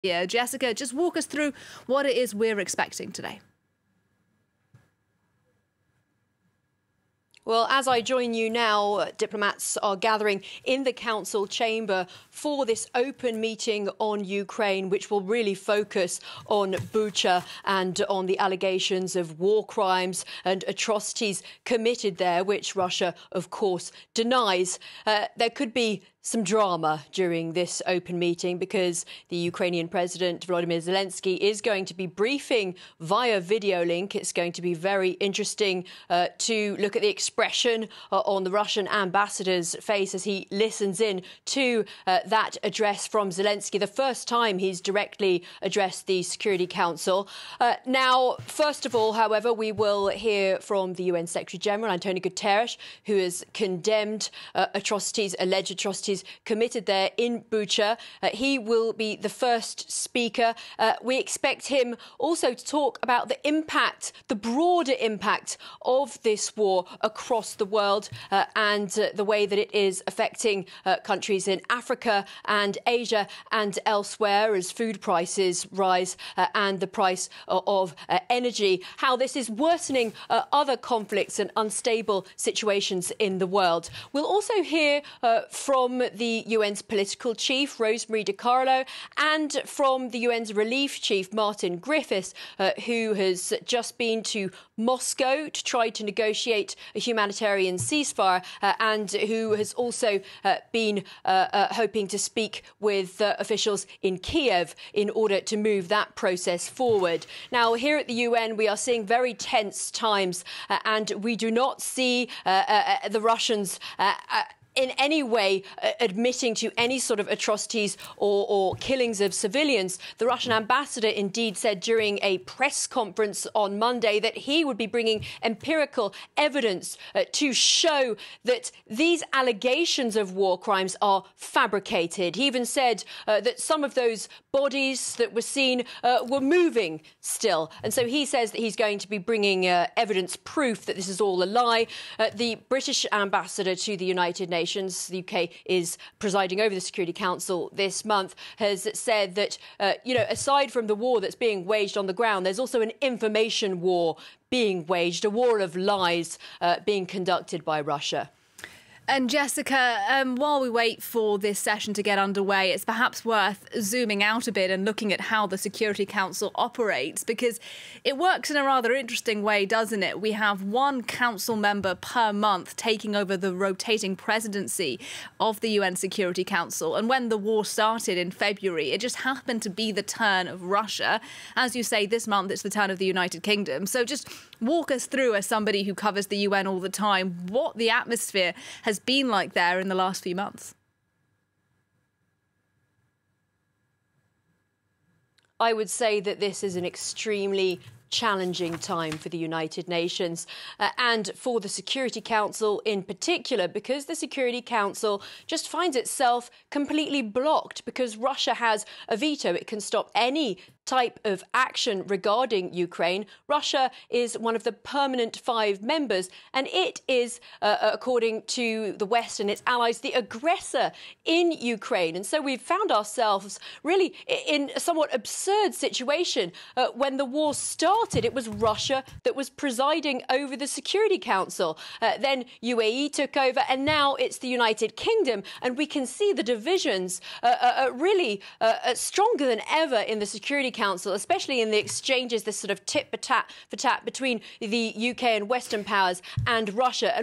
Yeah, Jessica, just walk us through what it is we're expecting today. Well, as I join you now, diplomats are gathering in the council chamber for this open meeting on Ukraine, which will really focus on Bucha and on the allegations of war crimes and atrocities committed there, which Russia, of course, denies. There could be some drama during this open meeting because the Ukrainian President Volodymyr Zelensky is going to be briefing via video link. It's going to be very interesting to look at the expression on the Russian ambassador's face as he listens in to that address from Zelensky, the first time he's directly addressed the Security Council. Now, first of all, however, we will hear from the UN Secretary-General, Antonio Guterres, who has condemned alleged atrocities committed there in Bucha. He will be the first speaker. We expect him also to talk about the impact, the broader impact of this war across the world and the way that it is affecting countries in Africa and Asia and elsewhere as food prices rise and the price of energy, how this is worsening other conflicts and unstable situations in the world. We'll also hear from the UN's political chief, Rosemary DiCarlo, and from the UN's relief chief, Martin Griffiths, who has just been to Moscow to try to negotiate a humanitarian ceasefire and who has also been hoping to speak with officials in Kiev in order to move that process forward. Now, here at the UN, we are seeing very tense times and we do not see the Russians in any way admitting to any sort of atrocities or killings of civilians. The Russian ambassador indeed said during a press conference on Monday that he would be bringing empirical evidence to show that these allegations of war crimes are fabricated. He even said that some of those bodies that were seen were moving still. And so he says that he's going to be bringing evidence, proof that this is all a lie. The British ambassador to the United Nations, the UK is presiding over the Security Council this month, has said that, aside from the war that's being waged on the ground, there's also an information war being waged, a war of lies being conducted by Russia. And Jessica, while we wait for this session to get underway, it's perhaps worth zooming out a bit and looking at how the Security Council operates, because it works in a rather interesting way, doesn't it? We have one council member per month taking over the rotating presidency of the UN Security Council. And when the war started in February, it just happened to be the turn of Russia. As you say, this month it's the turn of the United Kingdom. So just walk us through, as somebody who covers the UN all the time, what the atmosphere has been like there in the last few months. I would say that this is an extremely challenging time for the United Nations and for the Security Council in particular, because the Security Council just finds itself completely blocked because Russia has a veto. It can stop any type of action regarding Ukraine. Russia is one of the permanent 5 members, and it is, according to the West and its allies, the aggressor in Ukraine. And so we've found ourselves really in a somewhat absurd situation. When the war started, it was Russia that was presiding over the Security Council. Then UAE took over, and now it's the United Kingdom. And we can see the divisions really stronger than ever in the Security Council, especially in the exchanges, this sort of tit-for-tat between the UK and Western powers and Russia.